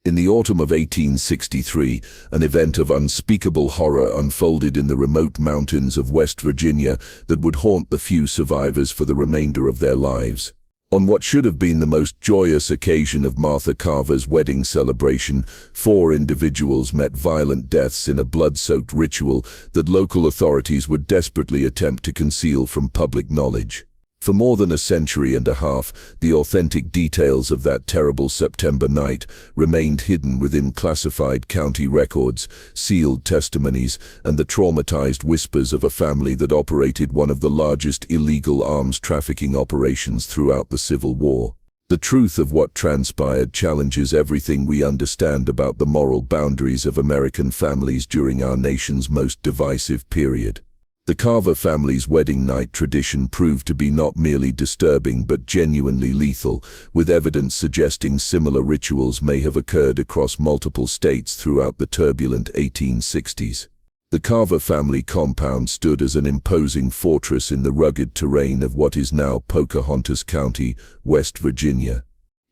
In the autumn of 1863, an event of unspeakable horror unfolded in the remote mountains of West Virginia that would haunt the few survivors for the remainder of their lives. On what should have been the most joyous occasion of Martha Carver's wedding celebration, 4 individuals met violent deaths in a blood-soaked ritual that local authorities would desperately attempt to conceal from public knowledge. For more than a century and a half, the authentic details of that terrible September night remained hidden within classified county records, sealed testimonies, and the traumatized whispers of a family that operated one of the largest illegal arms trafficking operations throughout the Civil War. The truth of what transpired challenges everything we understand about the moral boundaries of American families during our nation's most divisive period. The Carver family's wedding night tradition proved to be not merely disturbing but genuinely lethal, with evidence suggesting similar rituals may have occurred across multiple states throughout the turbulent 1860s. The Carver family compound stood as an imposing fortress in the rugged terrain of what is now Pocahontas County, West Virginia.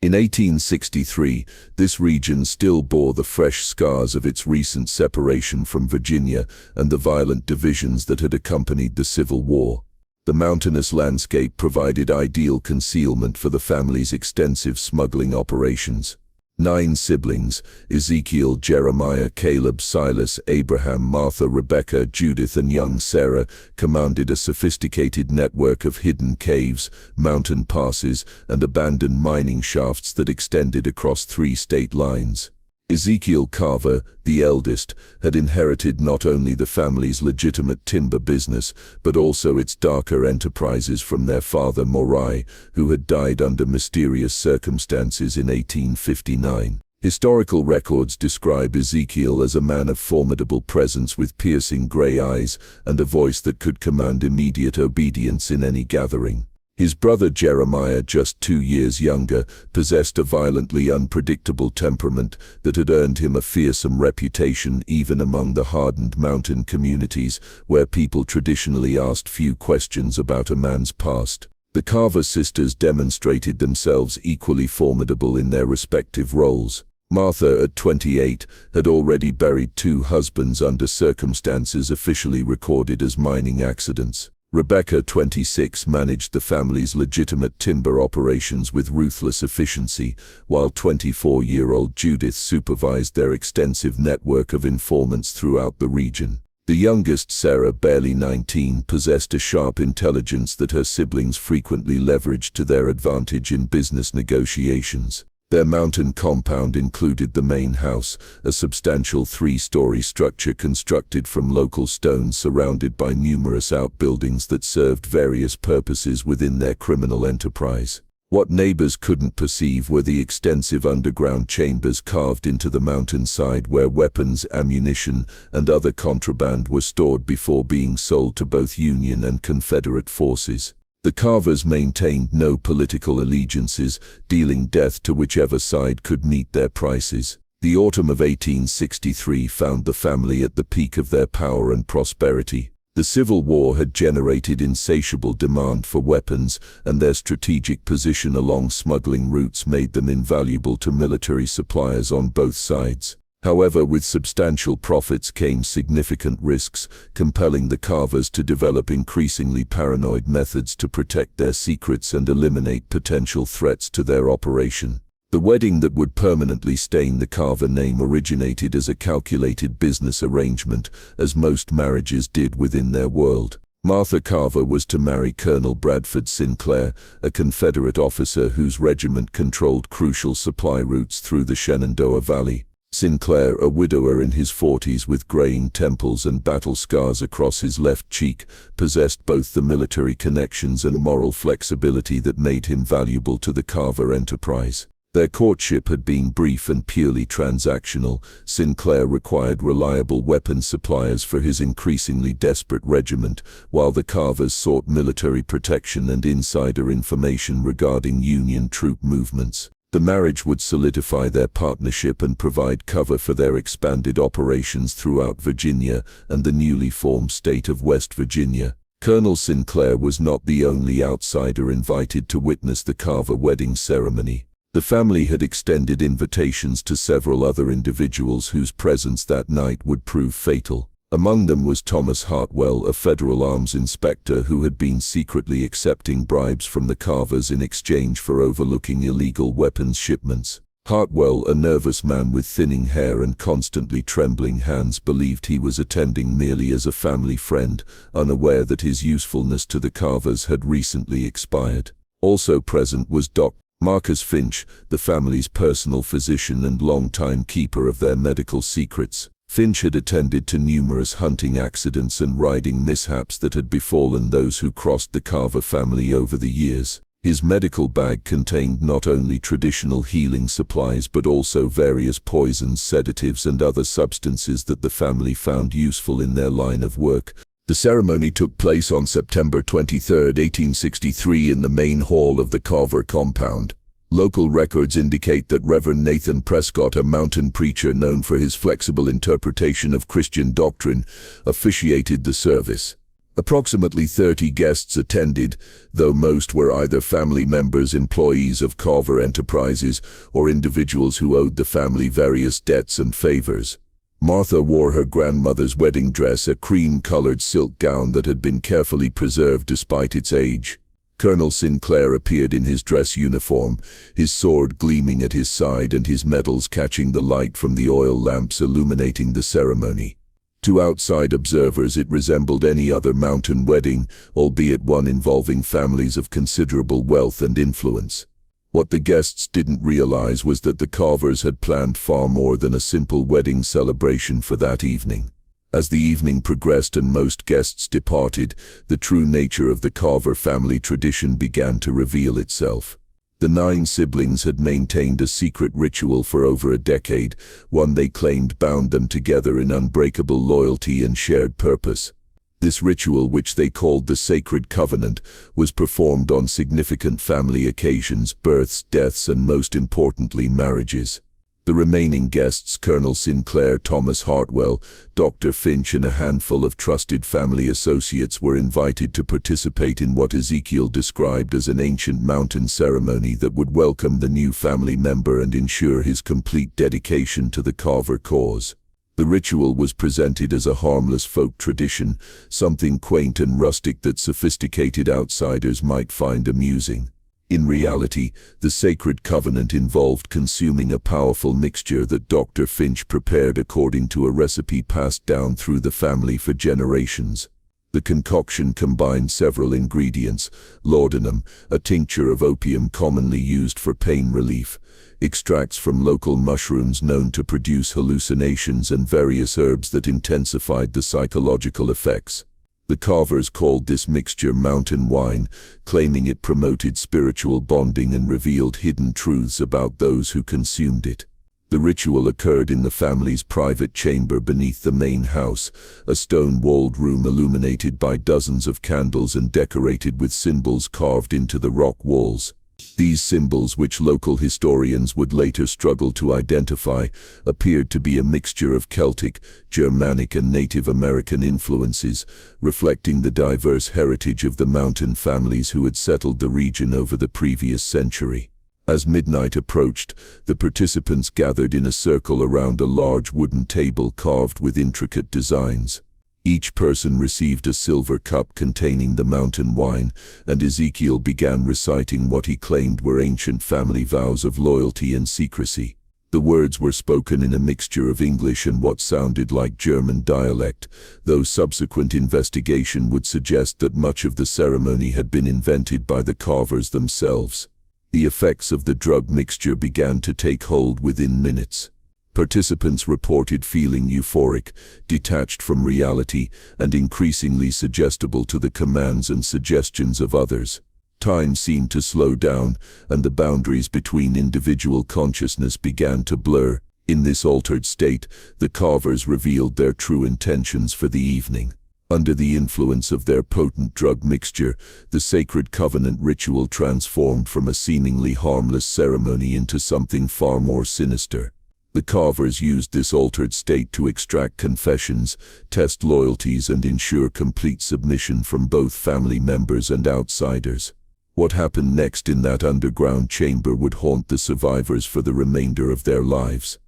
In 1863, this region still bore the fresh scars of its recent separation from Virginia and the violent divisions that had accompanied the Civil War. The mountainous landscape provided ideal concealment for the family's extensive smuggling operations. 9 siblings, Ezekiel, Jeremiah, Caleb, Silas, Abraham, Martha, Rebecca, Judith, and young Sarah, commanded a sophisticated network of hidden caves, mountain passes, and abandoned mining shafts that extended across 3 state lines. Ezekiel Carver, the eldest, had inherited not only the family's legitimate timber business, but also its darker enterprises from their father Morai, who had died under mysterious circumstances in 1859. Historical records describe Ezekiel as a man of formidable presence with piercing gray eyes and a voice that could command immediate obedience in any gathering. His brother Jeremiah, just 2 years younger, possessed a violently unpredictable temperament that had earned him a fearsome reputation even among the hardened mountain communities where people traditionally asked few questions about a man's past. The Carver sisters demonstrated themselves equally formidable in their respective roles. Martha, at 28, had already buried 2 husbands under circumstances officially recorded as mining accidents. Rebecca, 26, managed the family's legitimate timber operations with ruthless efficiency, while 24-year-old Judith supervised their extensive network of informants throughout the region. The youngest, Sarah, barely 19, possessed a sharp intelligence that her siblings frequently leveraged to their advantage in business negotiations. Their mountain compound included the main house, a substantial 3-story structure constructed from local stone surrounded by numerous outbuildings that served various purposes within their criminal enterprise. What neighbors couldn't perceive were the extensive underground chambers carved into the mountainside where weapons, ammunition, and other contraband were stored before being sold to both Union and Confederate forces. The Carvers maintained no political allegiances, dealing death to whichever side could meet their prices. The autumn of 1863 found the family at the peak of their power and prosperity. The Civil War had generated insatiable demand for weapons, and their strategic position along smuggling routes made them invaluable to military suppliers on both sides. However, with substantial profits came significant risks, compelling the Carvers to develop increasingly paranoid methods to protect their secrets and eliminate potential threats to their operation. The wedding that would permanently stain the Carver name originated as a calculated business arrangement, as most marriages did within their world. Martha Carver was to marry Colonel Bradford Sinclair, a Confederate officer whose regiment controlled crucial supply routes through the Shenandoah Valley. Sinclair, a widower in his 40s with graying temples and battle scars across his left cheek, possessed both the military connections and moral flexibility that made him valuable to the Carver enterprise. Their courtship had been brief and purely transactional. Sinclair required reliable weapon suppliers for his increasingly desperate regiment, while the Carvers sought military protection and insider information regarding Union troop movements. The marriage would solidify their partnership and provide cover for their expanded operations throughout Virginia and the newly formed state of West Virginia. Colonel Sinclair was not the only outsider invited to witness the Carver wedding ceremony. The family had extended invitations to several other individuals whose presence that night would prove fatal. Among them was Thomas Hartwell, a federal arms inspector who had been secretly accepting bribes from the Carvers in exchange for overlooking illegal weapons shipments. Hartwell, a nervous man with thinning hair and constantly trembling hands, believed he was attending merely as a family friend, unaware that his usefulness to the Carvers had recently expired. Also present was Dr. Marcus Finch, the family's personal physician and longtime keeper of their medical secrets. Finch had attended to numerous hunting accidents and riding mishaps that had befallen those who crossed the Carver family over the years. His medical bag contained not only traditional healing supplies but also various poisons, sedatives, and other substances that the family found useful in their line of work. The ceremony took place on September 23, 1863 in the main hall of the Carver compound. Local records indicate that Reverend Nathan Prescott, a mountain preacher known for his flexible interpretation of Christian doctrine, officiated the service. Approximately 30 guests attended, though most were either family members, employees of Carver Enterprises, or individuals who owed the family various debts and favors. Martha wore her grandmother's wedding dress, a cream-colored silk gown that had been carefully preserved despite its age. Colonel Sinclair appeared in his dress uniform, his sword gleaming at his side and his medals catching the light from the oil lamps illuminating the ceremony. To outside observers it resembled any other mountain wedding, albeit one involving families of considerable wealth and influence. What the guests didn't realize was that the Carvers had planned far more than a simple wedding celebration for that evening. As the evening progressed and most guests departed, the true nature of the Carver family tradition began to reveal itself. The 9 siblings had maintained a secret ritual for over a decade, one they claimed bound them together in unbreakable loyalty and shared purpose. This ritual, which they called the Sacred Covenant, was performed on significant family occasions, births, deaths, and most importantly, marriages. The remaining guests, Colonel Sinclair, Thomas Hartwell, Dr. Finch, and a handful of trusted family associates were invited to participate in what Ezekiel described as an ancient mountain ceremony that would welcome the new family member and ensure his complete dedication to the Carver cause. The ritual was presented as a harmless folk tradition, something quaint and rustic that sophisticated outsiders might find amusing. In reality, the Sacred Covenant involved consuming a powerful mixture that Dr. Finch prepared according to a recipe passed down through the family for generations. The concoction combined several ingredients: laudanum, a tincture of opium commonly used for pain relief, extracts from local mushrooms known to produce hallucinations, and various herbs that intensified the psychological effects. The Carvers called this mixture mountain wine, claiming it promoted spiritual bonding and revealed hidden truths about those who consumed it. The ritual occurred in the family's private chamber beneath the main house, a stone-walled room illuminated by dozens of candles and decorated with symbols carved into the rock walls. These symbols, which local historians would later struggle to identify, appeared to be a mixture of Celtic, Germanic, and Native American influences, reflecting the diverse heritage of the mountain families who had settled the region over the previous century. As midnight approached, the participants gathered in a circle around a large wooden table carved with intricate designs. Each person received a silver cup containing the mountain wine, and Ezekiel began reciting what he claimed were ancient family vows of loyalty and secrecy. The words were spoken in a mixture of English and what sounded like German dialect, though subsequent investigation would suggest that much of the ceremony had been invented by the Carvers themselves. The effects of the drug mixture began to take hold within minutes. Participants reported feeling euphoric, detached from reality, and increasingly suggestible to the commands and suggestions of others. Time seemed to slow down, and the boundaries between individual consciousness began to blur. In this altered state, the Carvers revealed their true intentions for the evening. Under the influence of their potent drug mixture, the Sacred Covenant ritual transformed from a seemingly harmless ceremony into something far more sinister. The Carvers used this altered state to extract confessions, test loyalties, and ensure complete submission from both family members and outsiders. What happened next in that underground chamber would haunt the survivors for the remainder of their lives.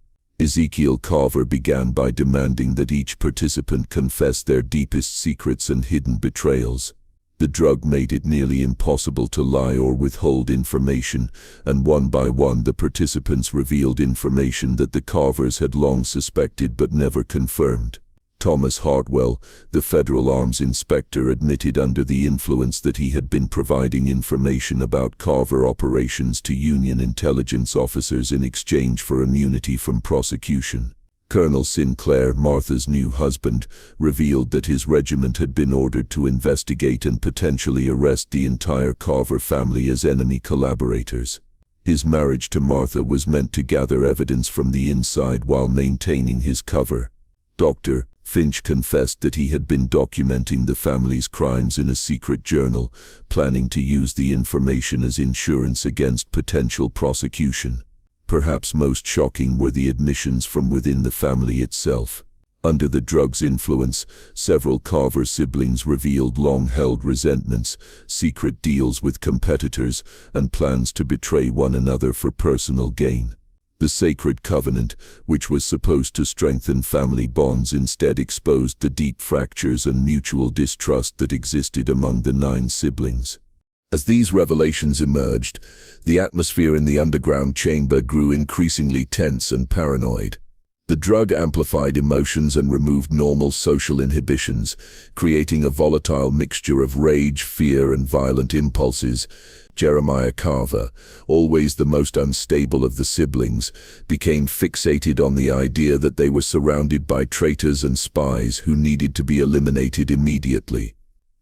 Ezekiel Carver began by demanding that each participant confess their deepest secrets and hidden betrayals. The drug made it nearly impossible to lie or withhold information, and one by one the participants revealed information that the Carvers had long suspected but never confirmed. Thomas Hartwell, the federal arms inspector, admitted under the influence that he had been providing information about Carver operations to Union intelligence officers in exchange for immunity from prosecution. Colonel Sinclair, Martha's new husband, revealed that his regiment had been ordered to investigate and potentially arrest the entire Carver family as enemy collaborators. His marriage to Martha was meant to gather evidence from the inside while maintaining his cover. Dr. Finch confessed that he had been documenting the family's crimes in a secret journal, planning to use the information as insurance against potential prosecution. Perhaps most shocking were the admissions from within the family itself. Under the drug's influence, several Carver siblings revealed long-held resentments, secret deals with competitors, and plans to betray one another for personal gain. The sacred covenant, which was supposed to strengthen family bonds, instead exposed the deep fractures and mutual distrust that existed among the 9 siblings. As these revelations emerged, the atmosphere in the underground chamber grew increasingly tense and paranoid. The drug amplified emotions and removed normal social inhibitions, creating a volatile mixture of rage, fear, and violent impulses. Jeremiah Carver, always the most unstable of the siblings, became fixated on the idea that they were surrounded by traitors and spies who needed to be eliminated immediately.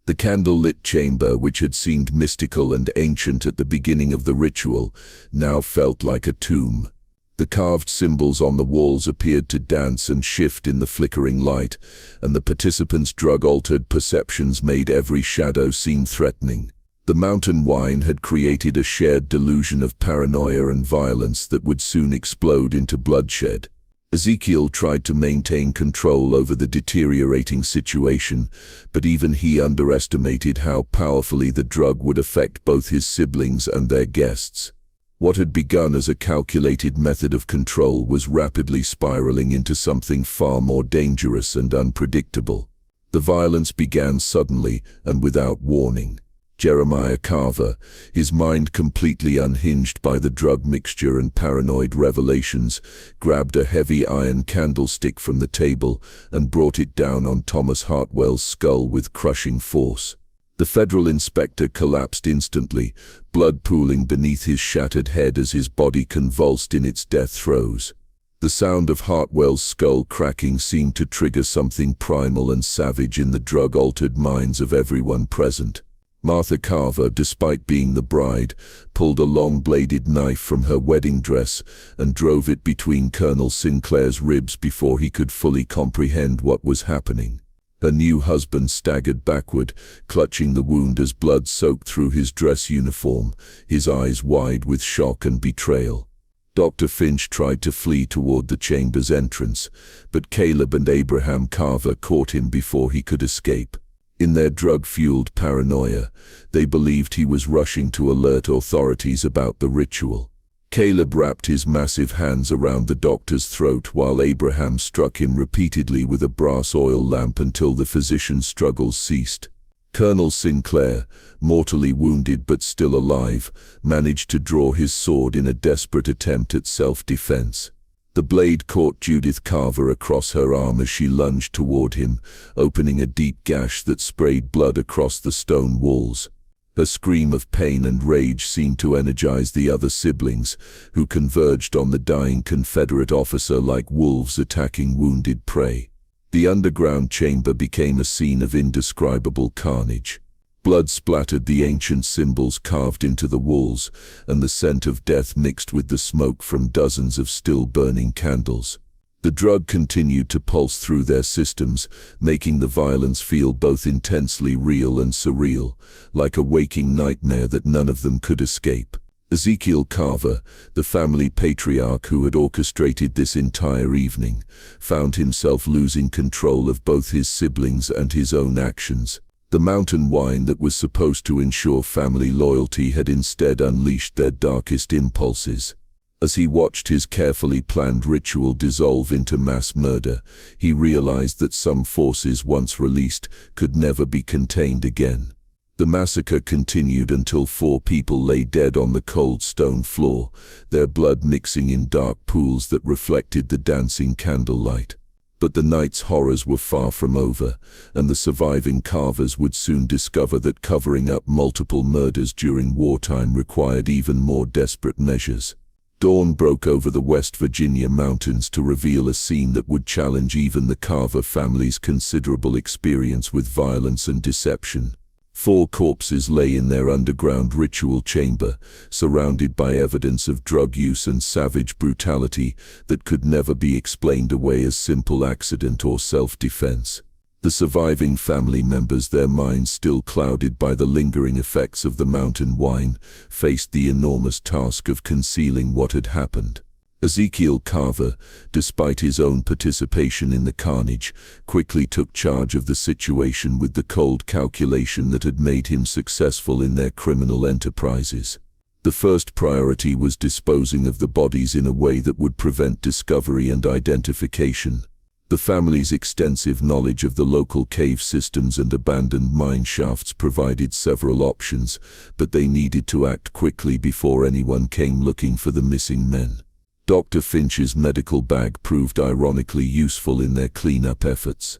The candle-lit chamber, which had seemed mystical and ancient at the beginning of the ritual, now felt like a tomb. The carved symbols on the walls appeared to dance and shift in the flickering light, and the participants' drug-altered perceptions made every shadow seem threatening. The mountain wine had created a shared delusion of paranoia and violence that would soon explode into bloodshed. Ezekiel tried to maintain control over the deteriorating situation, but even he underestimated how powerfully the drug would affect both his siblings and their guests. What had begun as a calculated method of control was rapidly spiraling into something far more dangerous and unpredictable. The violence began suddenly and without warning. Jeremiah Carver, his mind completely unhinged by the drug mixture and paranoid revelations, grabbed a heavy iron candlestick from the table and brought it down on Thomas Hartwell's skull with crushing force. The federal inspector collapsed instantly, blood pooling beneath his shattered head as his body convulsed in its death throes. The sound of Hartwell's skull cracking seemed to trigger something primal and savage in the drug-altered minds of everyone present. Martha Carver, despite being the bride, pulled a long-bladed knife from her wedding dress and drove it between Colonel Sinclair's ribs before he could fully comprehend what was happening. Her new husband staggered backward, clutching the wound as blood soaked through his dress uniform, his eyes wide with shock and betrayal. Dr. Finch tried to flee toward the chamber's entrance, but Caleb and Abraham Carver caught him before he could escape. In their drug-fueled paranoia, they believed he was rushing to alert authorities about the ritual. Caleb wrapped his massive hands around the doctor's throat while Abraham struck him repeatedly with a brass oil lamp until the physician's struggles ceased. Colonel Sinclair, mortally wounded but still alive, managed to draw his sword in a desperate attempt at self-defense. The blade caught Judith Carver across her arm as she lunged toward him, opening a deep gash that sprayed blood across the stone walls. Her scream of pain and rage seemed to energize the other siblings, who converged on the dying Confederate officer like wolves attacking wounded prey. The underground chamber became a scene of indescribable carnage. Blood splattered the ancient symbols carved into the walls, and the scent of death mixed with the smoke from dozens of still-burning candles. The drug continued to pulse through their systems, making the violence feel both intensely real and surreal, like a waking nightmare that none of them could escape. Ezekiel Carver, the family patriarch who had orchestrated this entire evening, found himself losing control of both his siblings and his own actions. The mountain wine that was supposed to ensure family loyalty had instead unleashed their darkest impulses. As he watched his carefully planned ritual dissolve into mass murder, he realized that some forces once released could never be contained again. The massacre continued until 4 people lay dead on the cold stone floor, their blood mixing in dark pools that reflected the dancing candlelight. But the night's horrors were far from over, and the surviving Carvers would soon discover that covering up multiple murders during wartime required even more desperate measures. Dawn broke over the West Virginia mountains to reveal a scene that would challenge even the Carver family's considerable experience with violence and deception. 4 corpses lay in their underground ritual chamber, surrounded by evidence of drug use and savage brutality that could never be explained away as simple accident or self-defense. The surviving family members, their minds still clouded by the lingering effects of the mountain wine, faced the enormous task of concealing what had happened. Ezekiel Carver, despite his own participation in the carnage, quickly took charge of the situation with the cold calculation that had made him successful in their criminal enterprises. The first priority was disposing of the bodies in a way that would prevent discovery and identification. The family's extensive knowledge of the local cave systems and abandoned mine shafts provided several options, but they needed to act quickly before anyone came looking for the missing men. Dr. Finch's medical bag proved ironically useful in their cleanup efforts.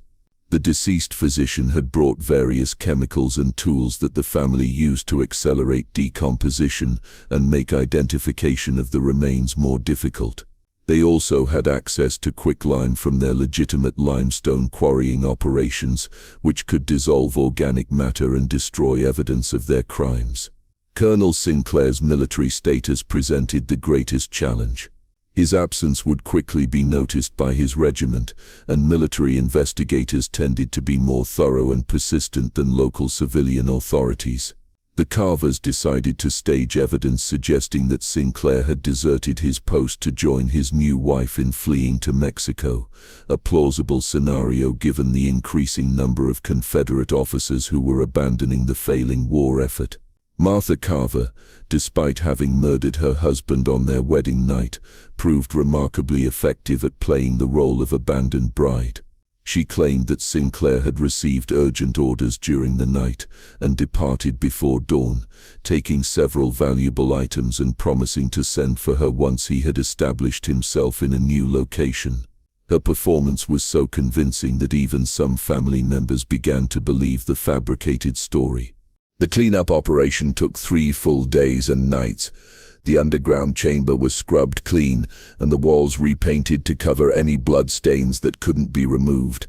The deceased physician had brought various chemicals and tools that the family used to accelerate decomposition and make identification of the remains more difficult. They also had access to quicklime from their legitimate limestone quarrying operations, which could dissolve organic matter and destroy evidence of their crimes. Colonel Sinclair's military status presented the greatest challenge. His absence would quickly be noticed by his regiment, and military investigators tended to be more thorough and persistent than local civilian authorities. The Carvers decided to stage evidence suggesting that Sinclair had deserted his post to join his new wife in fleeing to Mexico, a plausible scenario given the increasing number of Confederate officers who were abandoning the failing war effort. Martha Carver, despite having murdered her husband on their wedding night, proved remarkably effective at playing the role of abandoned bride. She claimed that Sinclair had received urgent orders during the night and departed before dawn, taking several valuable items and promising to send for her once he had established himself in a new location. Her performance was so convincing that even some family members began to believe the fabricated story. The cleanup operation took 3 full days and nights. The underground chamber was scrubbed clean and the walls repainted to cover any blood stains that couldn't be removed.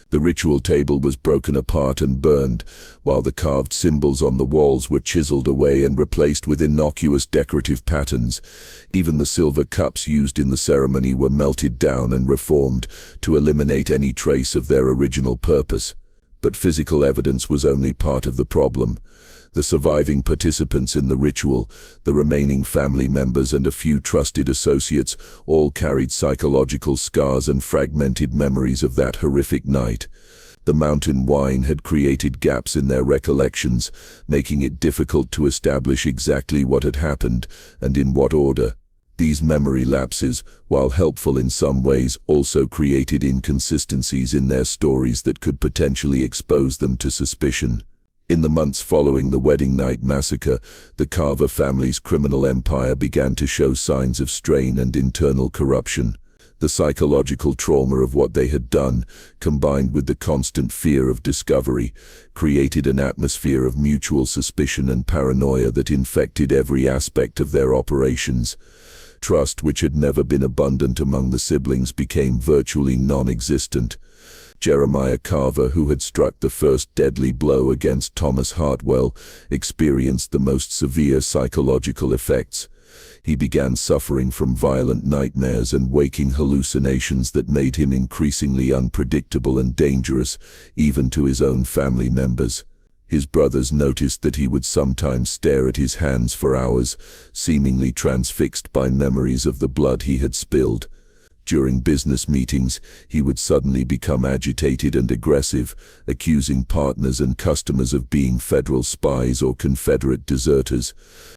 The ritual table was broken apart and burned, while the carved symbols on the walls were chiseled away and replaced with innocuous decorative patterns. Even the silver cups used in the ceremony were melted down and reformed to eliminate any trace of their original purpose. But physical evidence was only part of the problem. The surviving participants in the ritual, the remaining family members and a few trusted associates, all carried psychological scars and fragmented memories of that horrific night. The mountain wine had created gaps in their recollections, making it difficult to establish exactly what had happened and in what order. These memory lapses, while helpful in some ways, also created inconsistencies in their stories that could potentially expose them to suspicion. In the months following the wedding night massacre, the Carver family's criminal empire began to show signs of strain and internal corruption. The psychological trauma of what they had done, combined with the constant fear of discovery, created an atmosphere of mutual suspicion and paranoia that infected every aspect of their operations. Trust, which had never been abundant among the siblings, became virtually non-existent. Jeremiah Carver, who had struck the first deadly blow against Thomas Hartwell, experienced the most severe psychological effects. He began suffering from violent nightmares and waking hallucinations that made him increasingly unpredictable and dangerous, even to his own family members. His brothers noticed that he would sometimes stare at his hands for hours, seemingly transfixed by memories of the blood he had spilled. During business meetings, he would suddenly become agitated and aggressive, accusing partners and customers of being federal spies or Confederate deserters.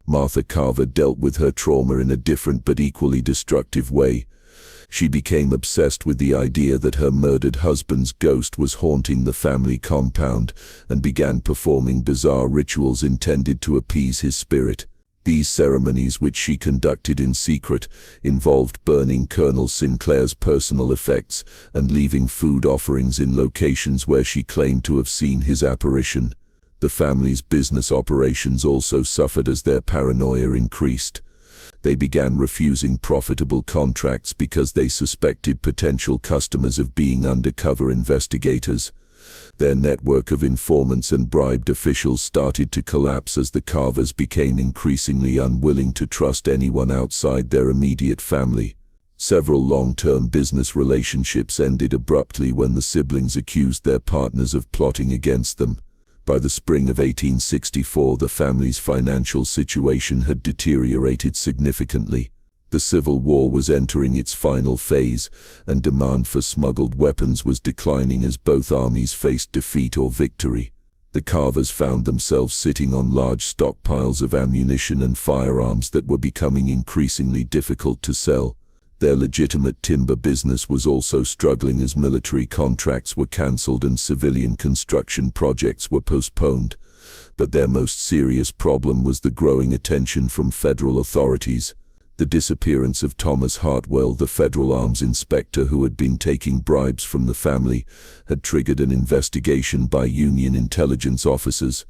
Martha Carver dealt with her trauma in a different but equally destructive way. She became obsessed with the idea that her murdered husband's ghost was haunting the family compound and began performing bizarre rituals intended to appease his spirit. These ceremonies, which she conducted in secret, involved burning Colonel Sinclair's personal effects and leaving food offerings in locations where she claimed to have seen his apparition. The family's business operations also suffered as their paranoia increased. They began refusing profitable contracts because they suspected potential customers of being undercover investigators. Their network of informants and bribed officials started to collapse as the Carvers became increasingly unwilling to trust anyone outside their immediate family. Several long-term business relationships ended abruptly when the siblings accused their partners of plotting against them. By the spring of 1864, the family's financial situation had deteriorated significantly. The Civil War was entering its final phase, and demand for smuggled weapons was declining as both armies faced defeat or victory. The Carvers found themselves sitting on large stockpiles of ammunition and firearms that were becoming increasingly difficult to sell. Their legitimate timber business was also struggling as military contracts were cancelled and civilian construction projects were postponed. But their most serious problem was the growing attention from federal authorities. The disappearance of Thomas Hartwell, the federal arms inspector who had been taking bribes from the family, had triggered an investigation by Union intelligence officers.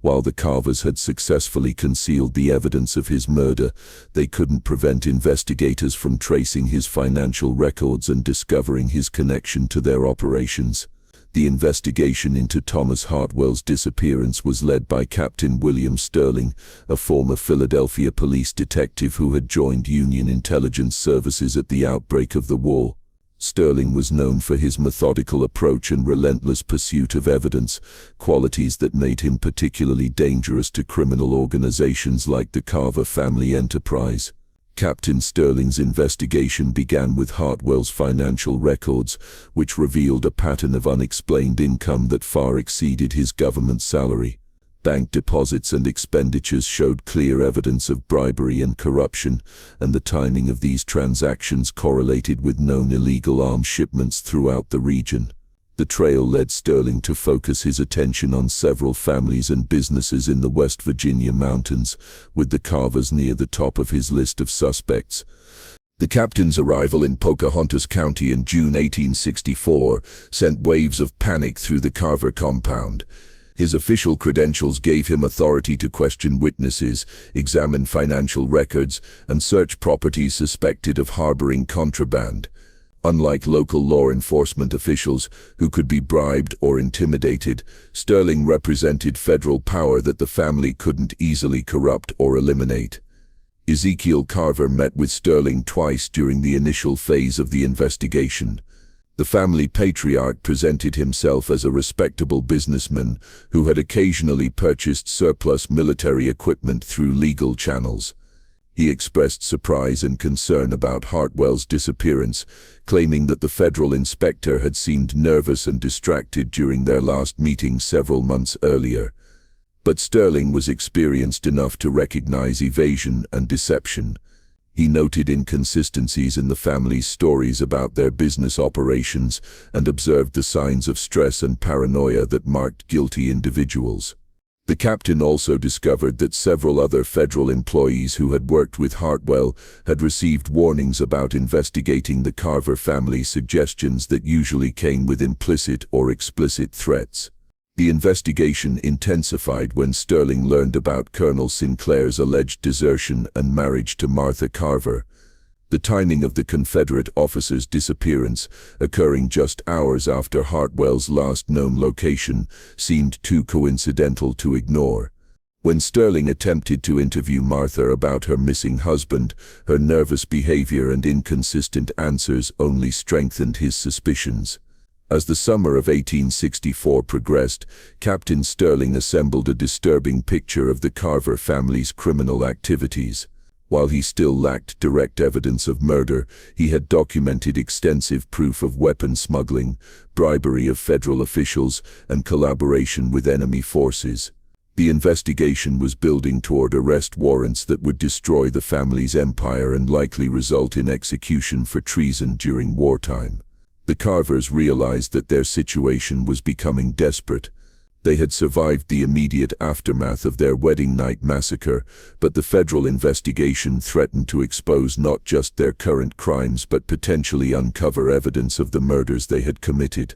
While the Carvers had successfully concealed the evidence of his murder, they couldn't prevent investigators from tracing his financial records and discovering his connection to their operations. The investigation into Thomas Hartwell's disappearance was led by Captain William Sterling, a former Philadelphia police detective who had joined Union intelligence services at the outbreak of the war. Sterling was known for his methodical approach and relentless pursuit of evidence, qualities that made him particularly dangerous to criminal organizations like the Carver family enterprise. Captain Sterling's investigation began with Hartwell's financial records, which revealed a pattern of unexplained income that far exceeded his government salary. Bank deposits and expenditures showed clear evidence of bribery and corruption, and the timing of these transactions correlated with known illegal arms shipments throughout the region. The trail led Sterling to focus his attention on several families and businesses in the West Virginia mountains, with the Carvers near the top of his list of suspects. The captain's arrival in Pocahontas County in June 1864 sent waves of panic through the Carver compound. His official credentials gave him authority to question witnesses, examine financial records, and search properties suspected of harboring contraband. Unlike local law enforcement officials, who could be bribed or intimidated, Sterling represented federal power that the family couldn't easily corrupt or eliminate. Ezekiel Carver met with Sterling twice during the initial phase of the investigation. The family patriarch presented himself as a respectable businessman who had occasionally purchased surplus military equipment through legal channels. He expressed surprise and concern about Hartwell's disappearance, claiming that the federal inspector had seemed nervous and distracted during their last meeting several months earlier. But Sterling was experienced enough to recognize evasion and deception. He noted inconsistencies in the family's stories about their business operations and observed the signs of stress and paranoia that marked guilty individuals. The captain also discovered that several other federal employees who had worked with Hartwell had received warnings about investigating the Carver family, suggestions that usually came with implicit or explicit threats. The investigation intensified when Sterling learned about Colonel Sinclair's alleged desertion and marriage to Martha Carver. The timing of the Confederate officer's disappearance, occurring just hours after Hartwell's last known location, seemed too coincidental to ignore. When Sterling attempted to interview Martha about her missing husband, her nervous behavior and inconsistent answers only strengthened his suspicions. As the summer of 1864 progressed, Captain Sterling assembled a disturbing picture of the Carver family's criminal activities. While he still lacked direct evidence of murder, he had documented extensive proof of weapon smuggling, bribery of federal officials, and collaboration with enemy forces. The investigation was building toward arrest warrants that would destroy the family's empire and likely result in execution for treason during wartime. The Carvers realized that their situation was becoming desperate. They had survived the immediate aftermath of their wedding night massacre, but the federal investigation threatened to expose not just their current crimes but potentially uncover evidence of the murders they had committed.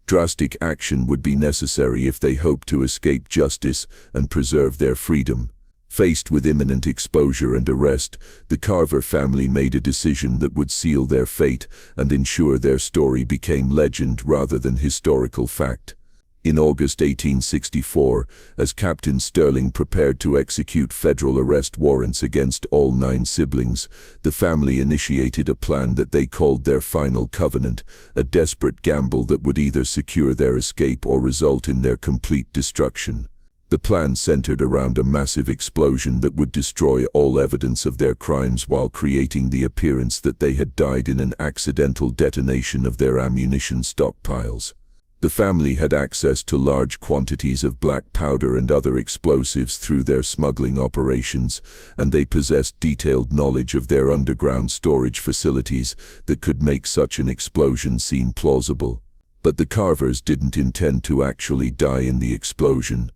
Drastic action would be necessary if they hoped to escape justice and preserve their freedom. Faced with imminent exposure and arrest, the Carver family made a decision that would seal their fate and ensure their story became legend rather than historical fact. In August 1864, as Captain Sterling prepared to execute federal arrest warrants against all 9 siblings, the family initiated a plan that they called their Final Covenant, a desperate gamble that would either secure their escape or result in their complete destruction. The plan centered around a massive explosion that would destroy all evidence of their crimes while creating the appearance that they had died in an accidental detonation of their ammunition stockpiles. The family had access to large quantities of black powder and other explosives through their smuggling operations, and they possessed detailed knowledge of their underground storage facilities that could make such an explosion seem plausible. But the Carvers didn't intend to actually die in the explosion.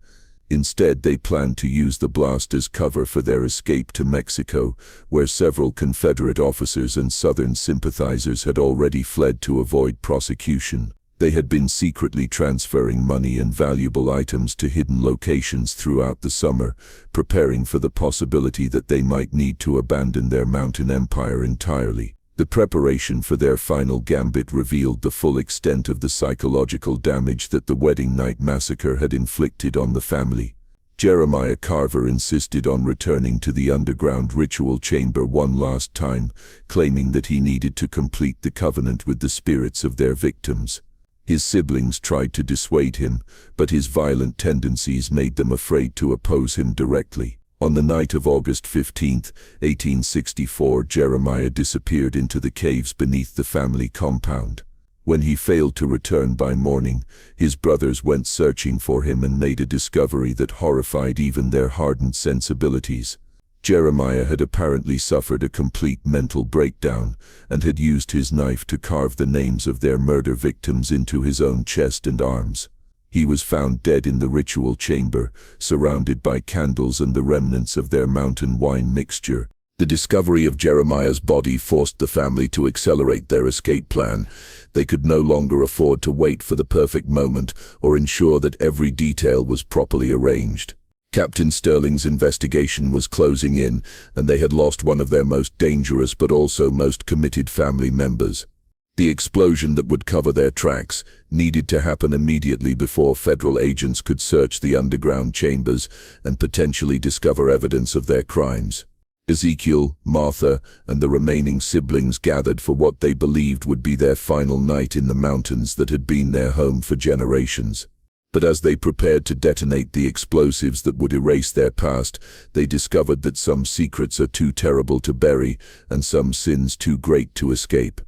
Instead, they planned to use the blast as cover for their escape to Mexico, where several Confederate officers and Southern sympathizers had already fled to avoid prosecution. They had been secretly transferring money and valuable items to hidden locations throughout the summer, preparing for the possibility that they might need to abandon their mountain empire entirely. The preparation for their final gambit revealed the full extent of the psychological damage that the wedding night massacre had inflicted on the family. Jeremiah Carver insisted on returning to the underground ritual chamber one last time, claiming that he needed to complete the covenant with the spirits of their victims. His siblings tried to dissuade him, but his violent tendencies made them afraid to oppose him directly. On the night of August 15, 1864, Jeremiah disappeared into the caves beneath the family compound. When he failed to return by morning, his brothers went searching for him and made a discovery that horrified even their hardened sensibilities. Jeremiah had apparently suffered a complete mental breakdown and had used his knife to carve the names of their murder victims into his own chest and arms. He was found dead in the ritual chamber, surrounded by candles and the remnants of their mountain wine mixture. The discovery of Jeremiah's body forced the family to accelerate their escape plan. They could no longer afford to wait for the perfect moment or ensure that every detail was properly arranged. Captain Sterling's investigation was closing in, and they had lost one of their most dangerous but also most committed family members. The explosion that would cover their tracks needed to happen immediately before federal agents could search the underground chambers and potentially discover evidence of their crimes. Ezekiel, Martha, and the remaining siblings gathered for what they believed would be their final night in the mountains that had been their home for generations. But as they prepared to detonate the explosives that would erase their past, they discovered that some secrets are too terrible to bury and some sins too great to escape.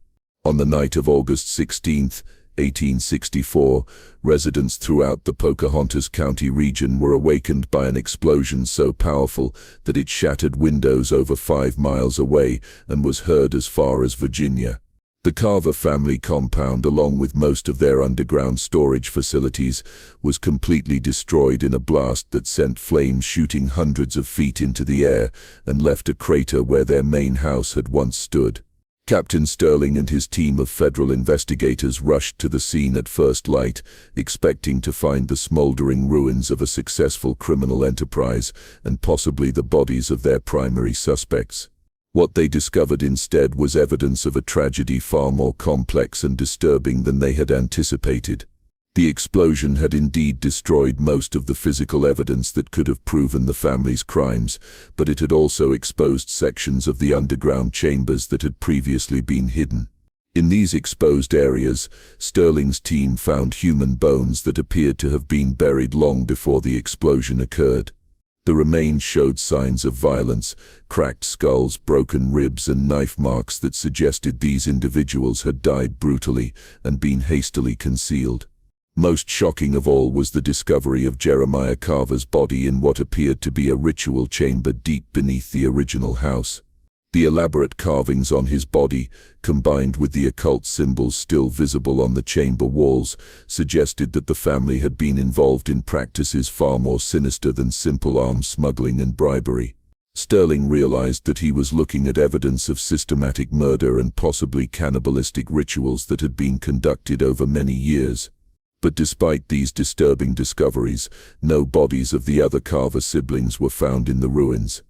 On the night of August 16, 1864, residents throughout the Pocahontas County region were awakened by an explosion so powerful that it shattered windows over 5 miles away and was heard as far as Virginia. The Carver family compound, along with most of their underground storage facilities, was completely destroyed in a blast that sent flames shooting hundreds of feet into the air and left a crater where their main house had once stood. Captain Sterling and his team of federal investigators rushed to the scene at first light, expecting to find the smoldering ruins of a successful criminal enterprise and possibly the bodies of their primary suspects. What they discovered instead was evidence of a tragedy far more complex and disturbing than they had anticipated. The explosion had indeed destroyed most of the physical evidence that could have proven the family's crimes, but it had also exposed sections of the underground chambers that had previously been hidden. In these exposed areas, Sterling's team found human bones that appeared to have been buried long before the explosion occurred. The remains showed signs of violence, cracked skulls, broken ribs, and knife marks that suggested these individuals had died brutally and been hastily concealed. Most shocking of all was the discovery of Jeremiah Carver's body in what appeared to be a ritual chamber deep beneath the original house. The elaborate carvings on his body, combined with the occult symbols still visible on the chamber walls, suggested that the family had been involved in practices far more sinister than simple arms smuggling and bribery. Sterling realized that he was looking at evidence of systematic murder and possibly cannibalistic rituals that had been conducted over many years. But despite these disturbing discoveries, no bodies of the other Carver siblings were found in the ruins.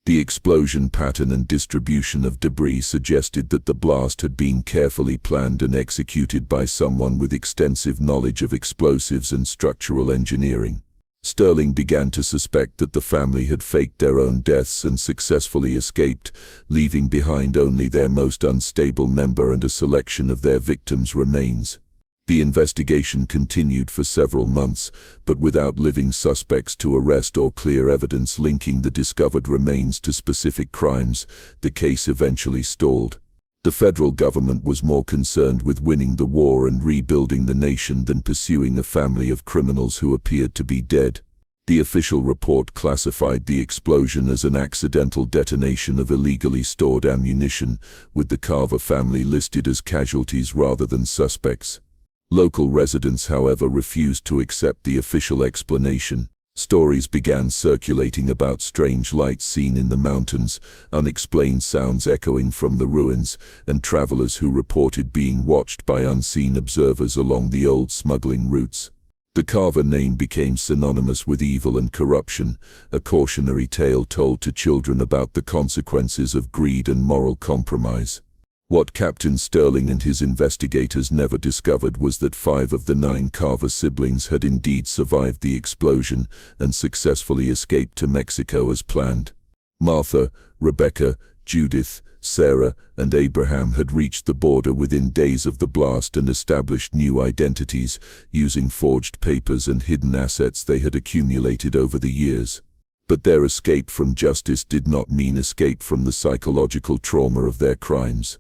The explosion pattern and distribution of debris suggested that the blast had been carefully planned and executed by someone with extensive knowledge of explosives and structural engineering. Sterling began to suspect that the family had faked their own deaths and successfully escaped, leaving behind only their most unstable member and a selection of their victims' remains. The investigation continued for several months, but without living suspects to arrest or clear evidence linking the discovered remains to specific crimes, the case eventually stalled. The federal government was more concerned with winning the war and rebuilding the nation than pursuing a family of criminals who appeared to be dead. The official report classified the explosion as an accidental detonation of illegally stored ammunition, with the Carver family listed as casualties rather than suspects. Local residents, however, refused to accept the official explanation. Stories began circulating about strange lights seen in the mountains, unexplained sounds echoing from the ruins, and travelers who reported being watched by unseen observers along the old smuggling routes. The Carver name became synonymous with evil and corruption, a cautionary tale told to children about the consequences of greed and moral compromise. What Captain Sterling and his investigators never discovered was that 5 of the 9 Carver siblings had indeed survived the explosion and successfully escaped to Mexico as planned. Martha, Rebecca, Judith, Sarah, and Abraham had reached the border within days of the blast and established new identities, using forged papers and hidden assets they had accumulated over the years. But their escape from justice did not mean escape from the psychological trauma of their crimes.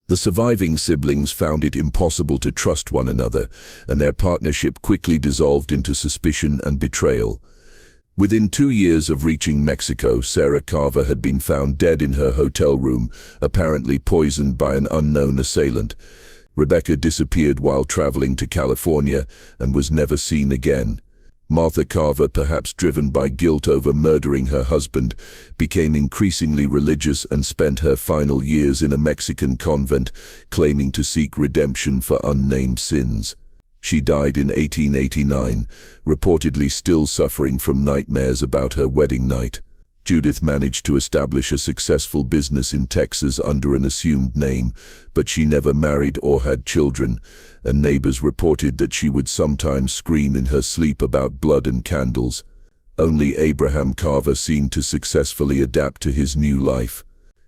The surviving siblings found it impossible to trust one another, and their partnership quickly dissolved into suspicion and betrayal. Within 2 years of reaching Mexico, Sarah Carver had been found dead in her hotel room, apparently poisoned by an unknown assailant. Rebecca disappeared while traveling to California and was never seen again. Martha Carver, perhaps driven by guilt over murdering her husband, became increasingly religious and spent her final years in a Mexican convent, claiming to seek redemption for unnamed sins. She died in 1889, reportedly still suffering from nightmares about her wedding night. Judith managed to establish a successful business in Texas under an assumed name, but she never married or had children, and neighbors reported that she would sometimes scream in her sleep about blood and candles. Only Abraham Carver seemed to successfully adapt to his new life.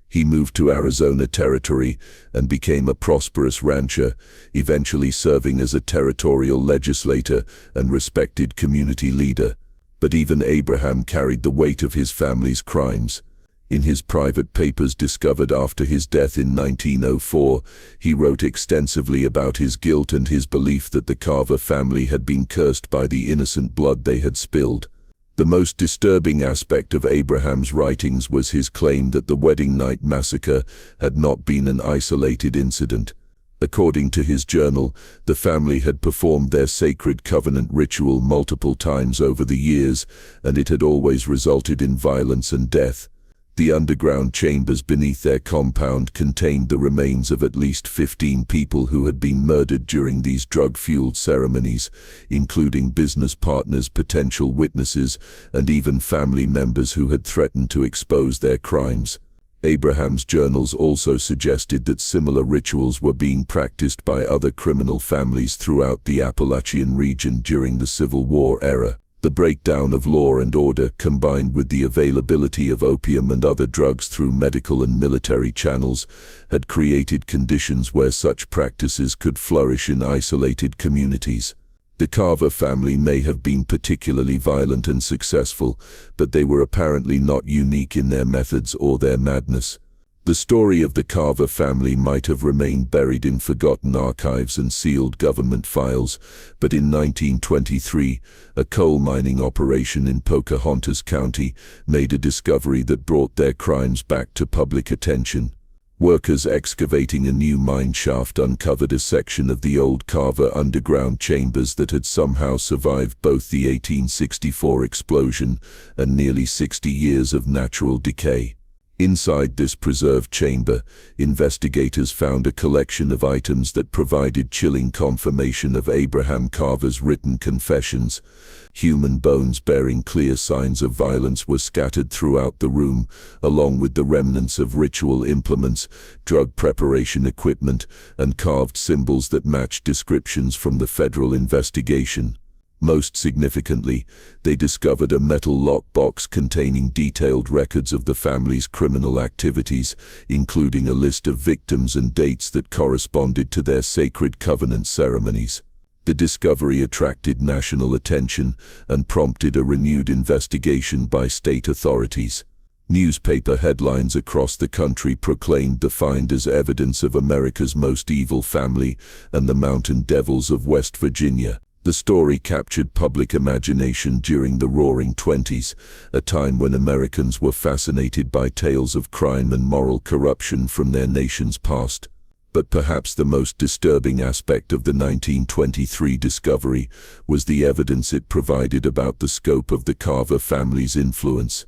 He moved to Arizona Territory and became a prosperous rancher, eventually serving as a territorial legislator and respected community leader. But even Abraham carried the weight of his family's crimes. In his private papers discovered after his death in 1904, he wrote extensively about his guilt and his belief that the Carver family had been cursed by the innocent blood they had spilled. The most disturbing aspect of Abraham's writings was his claim that the wedding night massacre had not been an isolated incident. According to his journal, the family had performed their sacred covenant ritual multiple times over the years, and it had always resulted in violence and death. The underground chambers beneath their compound contained the remains of at least 15 people who had been murdered during these drug-fueled ceremonies, including business partners, potential witnesses, and even family members who had threatened to expose their crimes. Abraham's journals also suggested that similar rituals were being practiced by other criminal families throughout the Appalachian region during the Civil War era. The breakdown of law and order, combined with the availability of opium and other drugs through medical and military channels, had created conditions where such practices could flourish in isolated communities. The Carver family may have been particularly violent and successful, but they were apparently not unique in their methods or their madness. The story of the Carver family might have remained buried in forgotten archives and sealed government files, but in 1923, a coal mining operation in Pocahontas County made a discovery that brought their crimes back to public attention. Workers excavating a new mine shaft uncovered a section of the old Carver underground chambers that had somehow survived both the 1864 explosion and nearly 60 years of natural decay. Inside this preserved chamber, investigators found a collection of items that provided chilling confirmation of Abraham Carver's written confessions. Human bones bearing clear signs of violence were scattered throughout the room, along with the remnants of ritual implements, drug preparation equipment, and carved symbols that matched descriptions from the federal investigation. Most significantly, they discovered a metal lockbox containing detailed records of the family's criminal activities, including a list of victims and dates that corresponded to their sacred covenant ceremonies. The discovery attracted national attention and prompted a renewed investigation by state authorities. Newspaper headlines across the country proclaimed the find as evidence of America's most evil family and the mountain devils of West Virginia. The story captured public imagination during the Roaring Twenties, a time when Americans were fascinated by tales of crime and moral corruption from their nation's past. But perhaps the most disturbing aspect of the 1923 discovery was the evidence it provided about the scope of the Carver family's influence.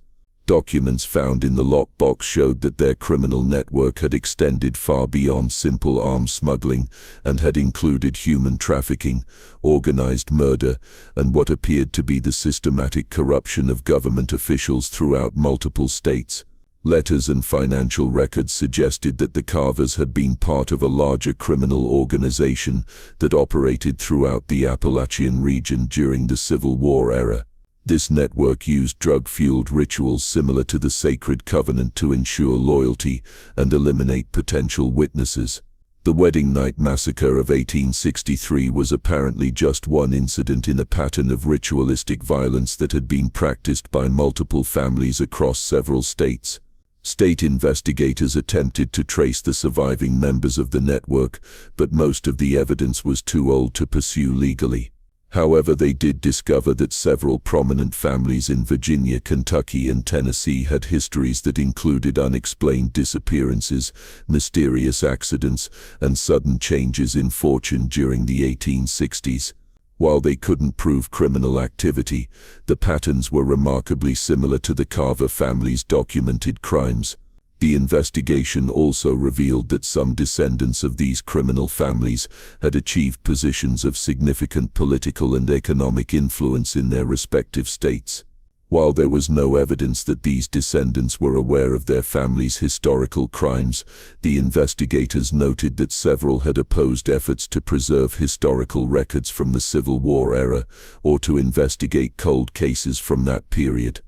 Documents found in the lockbox showed that their criminal network had extended far beyond simple arms smuggling and had included human trafficking, organized murder, and what appeared to be the systematic corruption of government officials throughout multiple states. Letters and financial records suggested that the Carvers had been part of a larger criminal organization that operated throughout the Appalachian region during the Civil War era. This network used drug-fueled rituals similar to the Sacred Covenant to ensure loyalty and eliminate potential witnesses. The Wedding Night Massacre of 1863 was apparently just one incident in a pattern of ritualistic violence that had been practiced by multiple families across several states. State investigators attempted to trace the surviving members of the network, but most of the evidence was too old to pursue legally. However, they did discover that several prominent families in Virginia, Kentucky, and Tennessee had histories that included unexplained disappearances, mysterious accidents, and sudden changes in fortune during the 1860s. While they couldn't prove criminal activity, the patterns were remarkably similar to the Carver family's documented crimes. The investigation also revealed that some descendants of these criminal families had achieved positions of significant political and economic influence in their respective states. While there was no evidence that these descendants were aware of their family's historical crimes, the investigators noted that several had opposed efforts to preserve historical records from the Civil War era or to investigate cold cases from that period.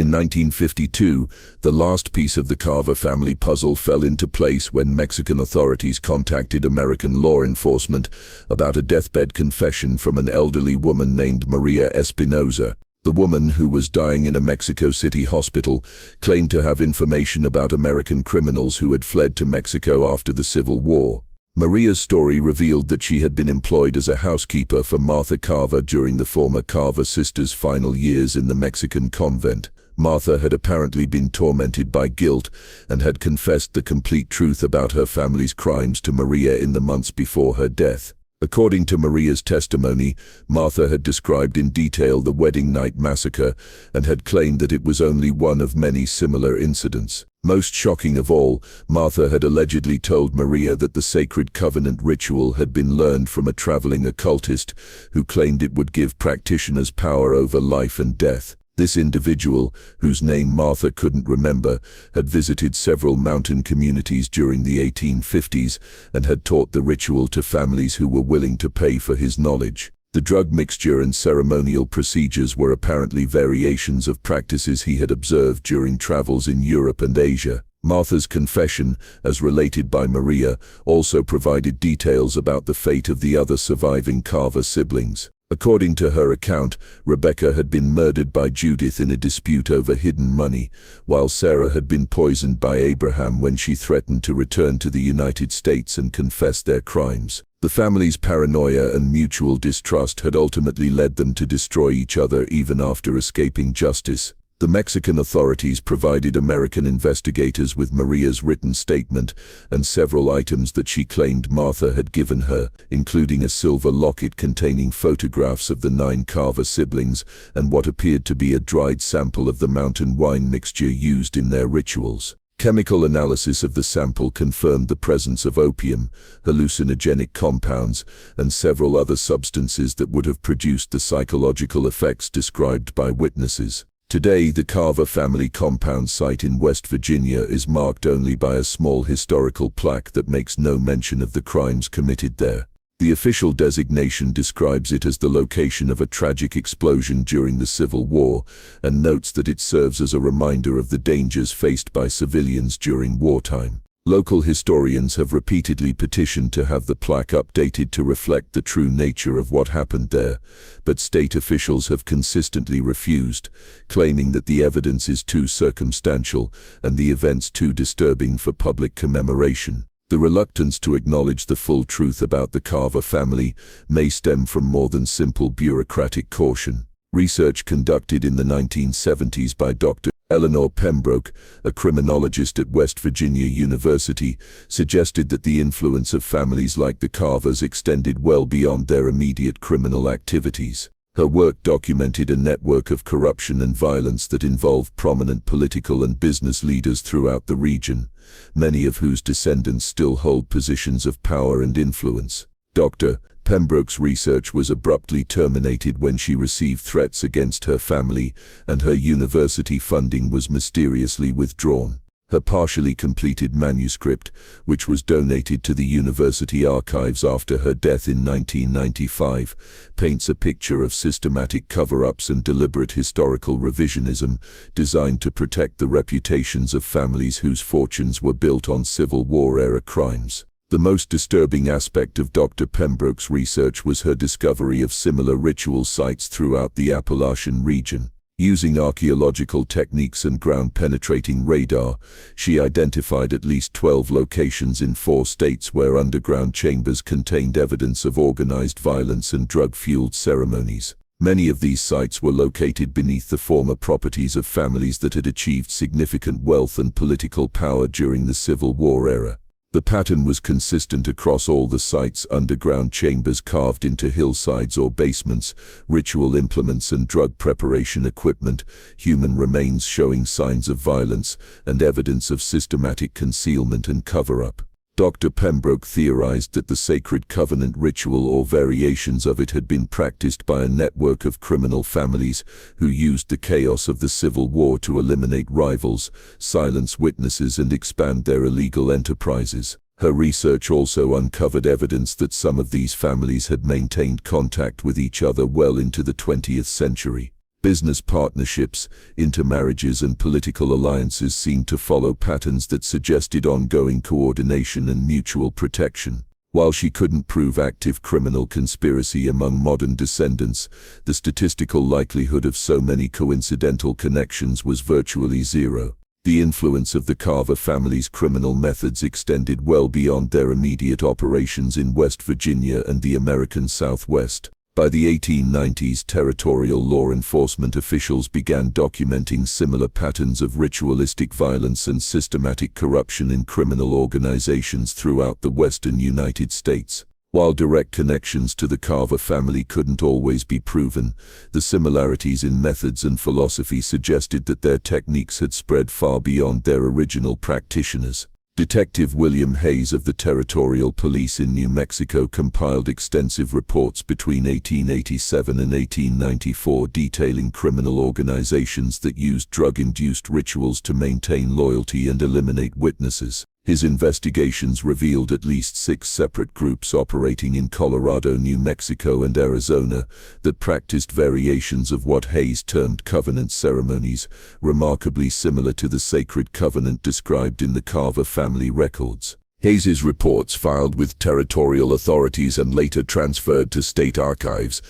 In 1952, the last piece of the Carver family puzzle fell into place when Mexican authorities contacted American law enforcement about a deathbed confession from an elderly woman named Maria Espinoza. The woman, who was dying in a Mexico City hospital, claimed to have information about American criminals who had fled to Mexico after the Civil War. Maria's story revealed that she had been employed as a housekeeper for Martha Carver during the former Carver sisters' final years in the Mexican convent. Martha had apparently been tormented by guilt and had confessed the complete truth about her family's crimes to Maria in the months before her death. According to Maria's testimony, Martha had described in detail the Wedding Night Massacre and had claimed that it was only one of many similar incidents. Most shocking of all, Martha had allegedly told Maria that the Sacred Covenant ritual had been learned from a traveling occultist who claimed it would give practitioners power over life and death. This individual, whose name Martha couldn't remember, had visited several mountain communities during the 1850s and had taught the ritual to families who were willing to pay for his knowledge. The drug mixture and ceremonial procedures were apparently variations of practices he had observed during travels in Europe and Asia. Martha's confession, as related by Maria, also provided details about the fate of the other surviving Carver siblings. According to her account, Rebecca had been murdered by Judith in a dispute over hidden money, while Sarah had been poisoned by Abraham when she threatened to return to the United States and confess their crimes. The family's paranoia and mutual distrust had ultimately led them to destroy each other even after escaping justice. The Mexican authorities provided American investigators with Maria's written statement and several items that she claimed Martha had given her, including a silver locket containing photographs of the 9 Carver siblings and what appeared to be a dried sample of the mountain wine mixture used in their rituals. Chemical analysis of the sample confirmed the presence of opium, hallucinogenic compounds, and several other substances that would have produced the psychological effects described by witnesses. Today, the Carver family compound site in West Virginia is marked only by a small historical plaque that makes no mention of the crimes committed there. The official designation describes it as the location of a tragic explosion during the Civil War and notes that it serves as a reminder of the dangers faced by civilians during wartime. Local historians have repeatedly petitioned to have the plaque updated to reflect the true nature of what happened there, but state officials have consistently refused, claiming that the evidence is too circumstantial and the events too disturbing for public commemoration. The reluctance to acknowledge the full truth about the Carver family may stem from more than simple bureaucratic caution. Research conducted in the 1970s by Dr. Eleanor Pembroke, a criminologist at West Virginia University, suggested that the influence of families like the Carvers extended well beyond their immediate criminal activities. Her work documented a network of corruption and violence that involved prominent political and business leaders throughout the region, many of whose descendants still hold positions of power and influence. Dr. Pembroke's research was abruptly terminated when she received threats against her family, and her university funding was mysteriously withdrawn. Her partially completed manuscript, which was donated to the university archives after her death in 1995, paints a picture of systematic cover-ups and deliberate historical revisionism designed to protect the reputations of families whose fortunes were built on Civil War-era crimes. The most disturbing aspect of Dr. Pembroke's research was her discovery of similar ritual sites throughout the Appalachian region. Using archaeological techniques and ground-penetrating radar, she identified at least 12 locations in 4 states where underground chambers contained evidence of organized violence and drug-fueled ceremonies. Many of these sites were located beneath the former properties of families that had achieved significant wealth and political power during the Civil War era. The pattern was consistent across all the sites: underground chambers carved into hillsides or basements, ritual implements and drug preparation equipment, human remains showing signs of violence, and evidence of systematic concealment and cover-up. Dr. Pembroke theorized that the sacred covenant ritual or variations of it had been practiced by a network of criminal families who used the chaos of the Civil War to eliminate rivals, silence witnesses, and expand their illegal enterprises. Her research also uncovered evidence that some of these families had maintained contact with each other well into the 20th century. Business partnerships, intermarriages, and political alliances seemed to follow patterns that suggested ongoing coordination and mutual protection. While she couldn't prove active criminal conspiracy among modern descendants, the statistical likelihood of so many coincidental connections was virtually zero. The influence of the Carver family's criminal methods extended well beyond their immediate operations in West Virginia and the American Southwest. By the 1890s, territorial law enforcement officials began documenting similar patterns of ritualistic violence and systematic corruption in criminal organizations throughout the western United States. While direct connections to the Carver family couldn't always be proven, the similarities in methods and philosophy suggested that their techniques had spread far beyond their original practitioners. Detective William Hayes of the Territorial Police in New Mexico compiled extensive reports between 1887 and 1894 detailing criminal organizations that used drug-induced rituals to maintain loyalty and eliminate witnesses. His investigations revealed at least 6 separate groups operating in Colorado, New Mexico, and Arizona that practiced variations of what Hayes termed covenant ceremonies, remarkably similar to the sacred covenant described in the Carver family records. Hayes's reports, filed with territorial authorities and later transferred to state archives,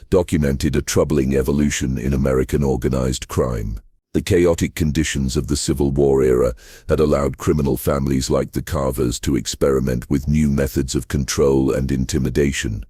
documented a troubling evolution in American organized crime. The chaotic conditions of the Civil War era had allowed criminal families like the Carvers to experiment with new methods of control and intimidation.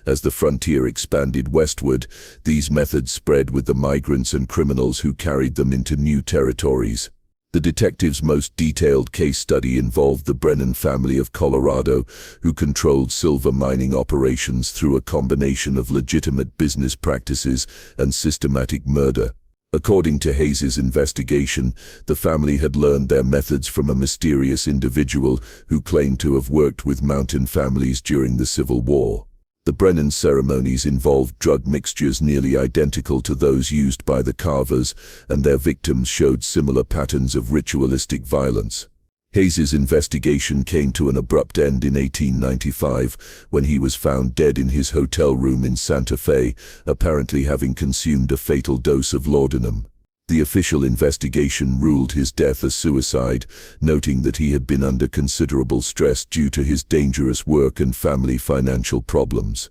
As the frontier expanded westward, these methods spread with the migrants and criminals who carried them into new territories. The detective's most detailed case study involved the Brennan family of Colorado, who controlled silver mining operations through a combination of legitimate business practices and systematic murder. According to Hayes's investigation, the family had learned their methods from a mysterious individual who claimed to have worked with mountain families during the Civil War. The Brennan ceremonies involved drug mixtures nearly identical to those used by the Carvers, and their victims showed similar patterns of ritualistic violence. Hayes's investigation came to an abrupt end in 1895, when he was found dead in his hotel room in Santa Fe, apparently having consumed a fatal dose of laudanum. The official investigation ruled his death a suicide, noting that he had been under considerable stress due to his dangerous work and family financial problems.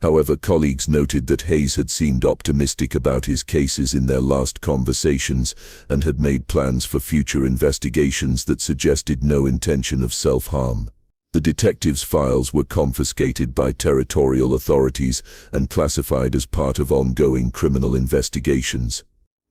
However, colleagues noted that Hayes had seemed optimistic about his cases in their last conversations and had made plans for future investigations that suggested no intention of self-harm. The detective's files were confiscated by territorial authorities and classified as part of ongoing criminal investigations.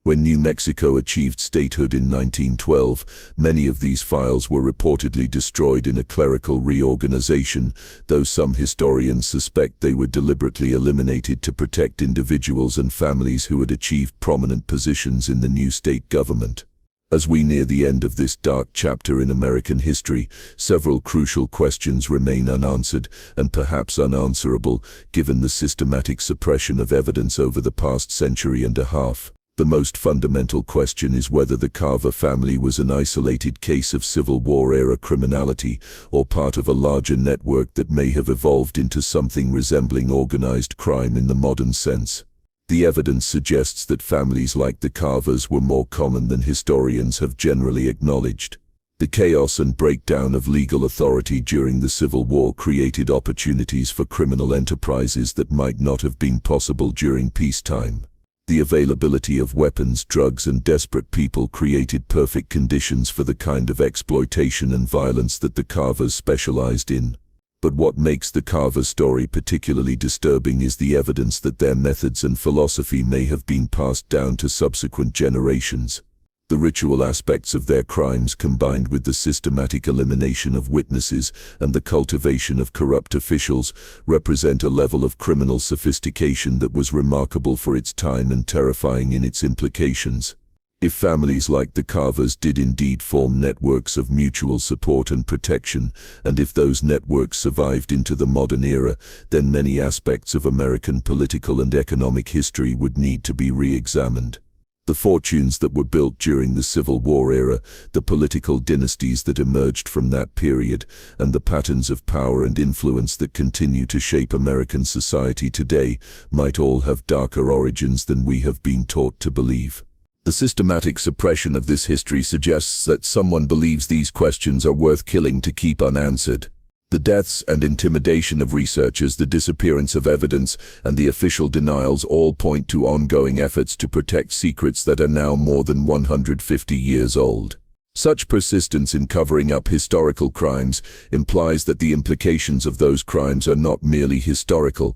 When New Mexico achieved statehood in 1912, many of these files were reportedly destroyed in a clerical reorganization, though some historians suspect they were deliberately eliminated to protect individuals and families who had achieved prominent positions in the new state government. As we near the end of this dark chapter in American history, several crucial questions remain unanswered and perhaps unanswerable, given the systematic suppression of evidence over the past century and a half. The most fundamental question is whether the Carver family was an isolated case of Civil War-era criminality or part of a larger network that may have evolved into something resembling organized crime in the modern sense. The evidence suggests that families like the Carvers were more common than historians have generally acknowledged. The chaos and breakdown of legal authority during the Civil War created opportunities for criminal enterprises that might not have been possible during peacetime. The availability of weapons, drugs, and desperate people created perfect conditions for the kind of exploitation and violence that the Carvers specialized in. But what makes the Carver story particularly disturbing is the evidence that their methods and philosophy may have been passed down to subsequent generations. The ritual aspects of their crimes, combined with the systematic elimination of witnesses and the cultivation of corrupt officials, represent a level of criminal sophistication that was remarkable for its time and terrifying in its implications. If families like the Carvers did indeed form networks of mutual support and protection, and if those networks survived into the modern era, then many aspects of American political and economic history would need to be re-examined. The fortunes that were built during the Civil War era, the political dynasties that emerged from that period, and the patterns of power and influence that continue to shape American society today might all have darker origins than we have been taught to believe. The systematic suppression of this history suggests that someone believes these questions are worth killing to keep unanswered. The deaths and intimidation of researchers, the disappearance of evidence, and the official denials all point to ongoing efforts to protect secrets that are now more than 150 years old. Such persistence in covering up historical crimes implies that the implications of those crimes are not merely historical.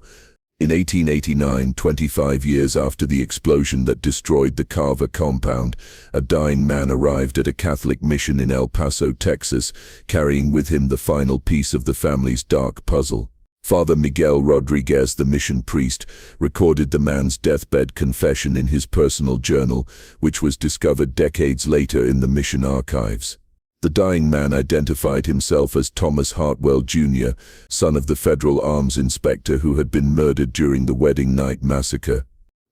In 1889, 25 years after the explosion that destroyed the Carver compound, a dying man arrived at a Catholic mission in El Paso, Texas, carrying with him the final piece of the family's dark puzzle. Father Miguel Rodriguez, the mission priest, recorded the man's deathbed confession in his personal journal, which was discovered decades later in the mission archives. The dying man identified himself as Thomas Hartwell, Jr., son of the federal arms inspector who had been murdered during the wedding night massacre.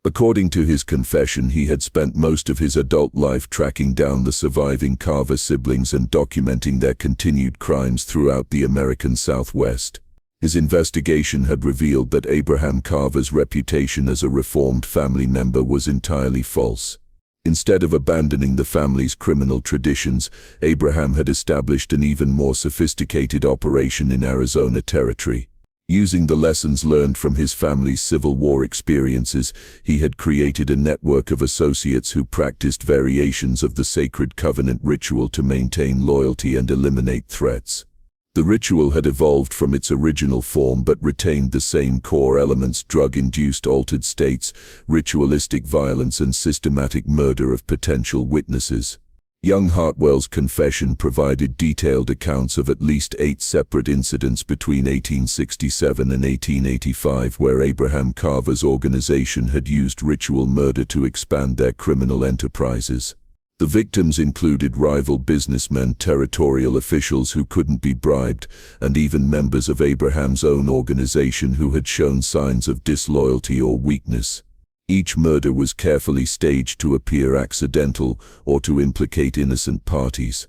According to his confession, he had spent most of his adult life tracking down the surviving Carver siblings and documenting their continued crimes throughout the American Southwest. His investigation had revealed that Abraham Carver's reputation as a reformed family member was entirely false. Instead of abandoning the family's criminal traditions, Abraham had established an even more sophisticated operation in Arizona territory. Using the lessons learned from his family's Civil War experiences, he had created a network of associates who practiced variations of the sacred covenant ritual to maintain loyalty and eliminate threats. The ritual had evolved from its original form but retained the same core elements: drug-induced altered states, ritualistic violence, and systematic murder of potential witnesses. Young Hartwell's confession provided detailed accounts of at least 8 separate incidents between 1867 and 1885 where Abraham Carver's organization had used ritual murder to expand their criminal enterprises. The victims included rival businessmen, territorial officials who couldn't be bribed, and even members of Abraham's own organization who had shown signs of disloyalty or weakness. Each murder was carefully staged to appear accidental or to implicate innocent parties.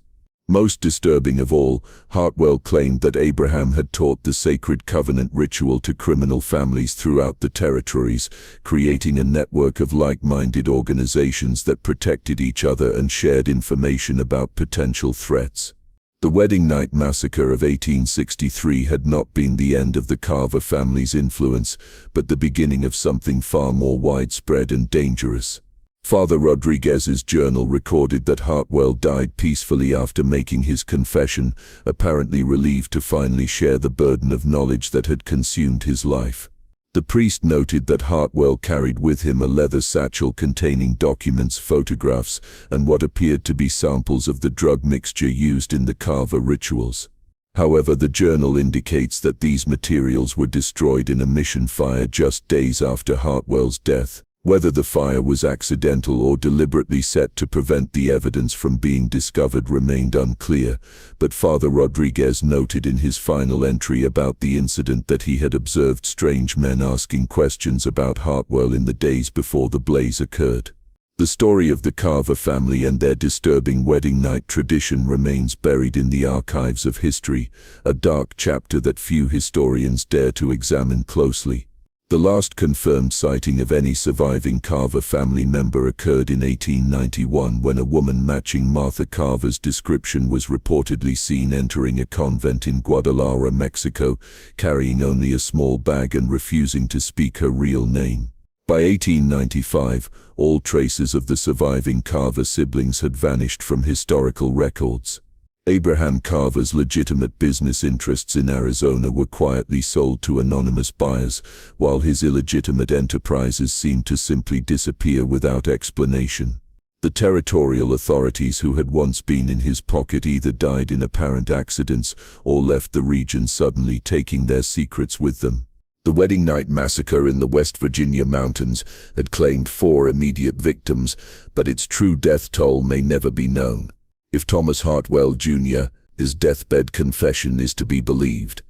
Most disturbing of all, Hartwell claimed that Abraham had taught the sacred covenant ritual to criminal families throughout the territories, creating a network of like-minded organizations that protected each other and shared information about potential threats. The Wedding Night Massacre of 1863 had not been the end of the Carver family's influence, but the beginning of something far more widespread and dangerous. Father Rodriguez's journal recorded that Hartwell died peacefully after making his confession, apparently relieved to finally share the burden of knowledge that had consumed his life. The priest noted that Hartwell carried with him a leather satchel containing documents, photographs, and what appeared to be samples of the drug mixture used in the Carver rituals. However, the journal indicates that these materials were destroyed in a mission fire just days after Hartwell's death. Whether the fire was accidental or deliberately set to prevent the evidence from being discovered remained unclear, but Father Rodriguez noted in his final entry about the incident that he had observed strange men asking questions about Hartwell in the days before the blaze occurred. The story of the Carver family and their disturbing wedding night tradition remains buried in the archives of history, a dark chapter that few historians dare to examine closely. The last confirmed sighting of any surviving Carver family member occurred in 1891 when a woman matching Martha Carver's description was reportedly seen entering a convent in Guadalajara, Mexico, carrying only a small bag and refusing to speak her real name. By 1895, all traces of the surviving Carver siblings had vanished from historical records. Abraham Carver's legitimate business interests in Arizona were quietly sold to anonymous buyers, while his illegitimate enterprises seemed to simply disappear without explanation. The territorial authorities who had once been in his pocket either died in apparent accidents or left the region suddenly, taking their secrets with them. The Wedding Night Massacre in the West Virginia mountains had claimed 4 immediate victims, but its true death toll may never be known. If Thomas Hartwell, Jr., his deathbed confession is to be believed,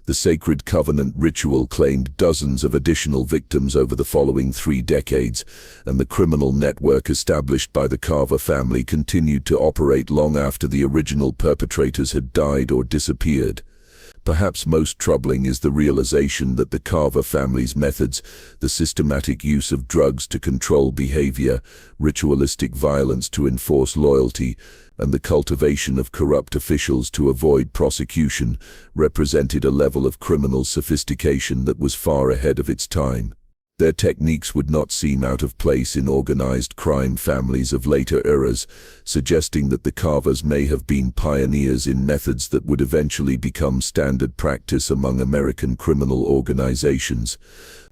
the sacred covenant ritual claimed dozens of additional victims over the following 3 decades, and the criminal network established by the Carver family continued to operate long after the original perpetrators had died or disappeared. Perhaps most troubling is the realization that the Carver family's methods, the systematic use of drugs to control behavior, ritualistic violence to enforce loyalty, and the cultivation of corrupt officials to avoid prosecution, represented a level of criminal sophistication that was far ahead of its time. Their techniques would not seem out of place in organized crime families of later eras, suggesting that the Carvers may have been pioneers in methods that would eventually become standard practice among American criminal organizations.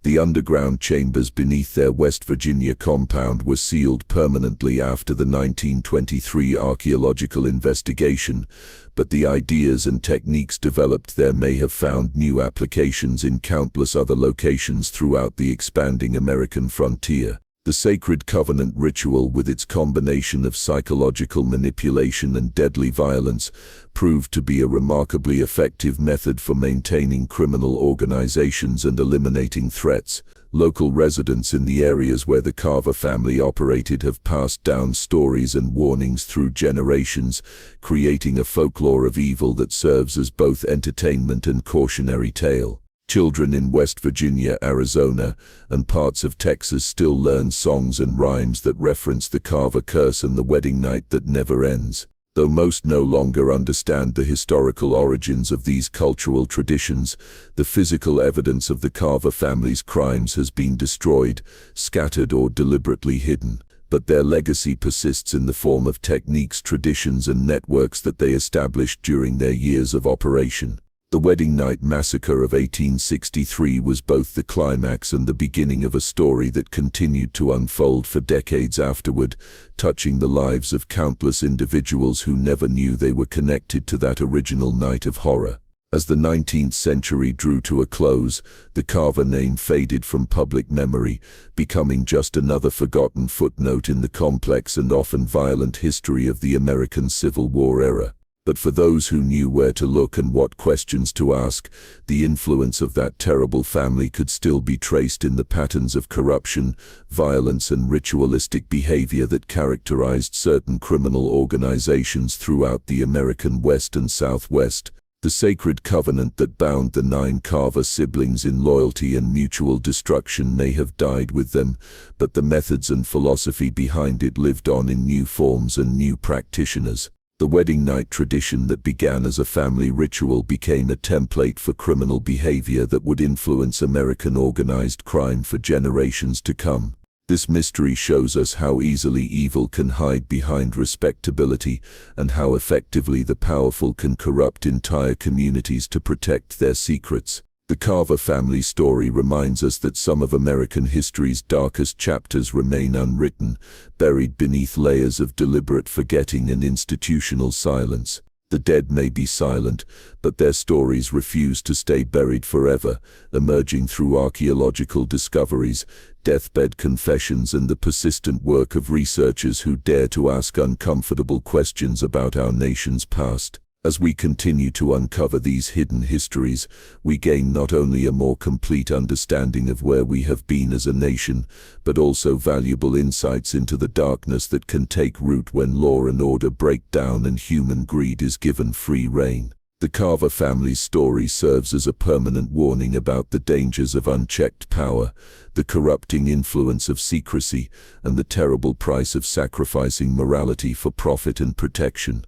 The underground chambers beneath their West Virginia compound were sealed permanently after the 1923 archaeological investigation, but the ideas and techniques developed there may have found new applications in countless other locations throughout the expanding American frontier. The sacred covenant ritual, with its combination of psychological manipulation and deadly violence, proved to be a remarkably effective method for maintaining criminal organizations and eliminating threats. Local residents in the areas where the Carver family operated have passed down stories and warnings through generations, creating a folklore of evil that serves as both entertainment and cautionary tale. Children in West Virginia, Arizona, and parts of Texas still learn songs and rhymes that reference the Carver curse and the wedding night that never ends. Though most no longer understand the historical origins of these cultural traditions, the physical evidence of the Carver family's crimes has been destroyed, scattered, or deliberately hidden. But their legacy persists in the form of techniques, traditions, and networks that they established during their years of operation. The Wedding Night Massacre of 1863 was both the climax and the beginning of a story that continued to unfold for decades afterward, touching the lives of countless individuals who never knew they were connected to that original night of horror. As the 19th century drew to a close, the Carver name faded from public memory, becoming just another forgotten footnote in the complex and often violent history of the American Civil War era. But for those who knew where to look and what questions to ask, the influence of that terrible family could still be traced in the patterns of corruption, violence, and ritualistic behavior that characterized certain criminal organizations throughout the American West and Southwest. The sacred covenant that bound the 9 Carver siblings in loyalty and mutual destruction may have died with them, but the methods and philosophy behind it lived on in new forms and new practitioners. The wedding night tradition that began as a family ritual became a template for criminal behavior that would influence American organized crime for generations to come. This mystery shows us how easily evil can hide behind respectability and how effectively the powerful can corrupt entire communities to protect their secrets. The Carver family story reminds us that some of American history's darkest chapters remain unwritten, buried beneath layers of deliberate forgetting and institutional silence. The dead may be silent, but their stories refuse to stay buried forever, emerging through archaeological discoveries, deathbed confessions, and the persistent work of researchers who dare to ask uncomfortable questions about our nation's past. As we continue to uncover these hidden histories, we gain not only a more complete understanding of where we have been as a nation, but also valuable insights into the darkness that can take root when law and order break down and human greed is given free rein. The Carver family's story serves as a permanent warning about the dangers of unchecked power, the corrupting influence of secrecy, and the terrible price of sacrificing morality for profit and protection.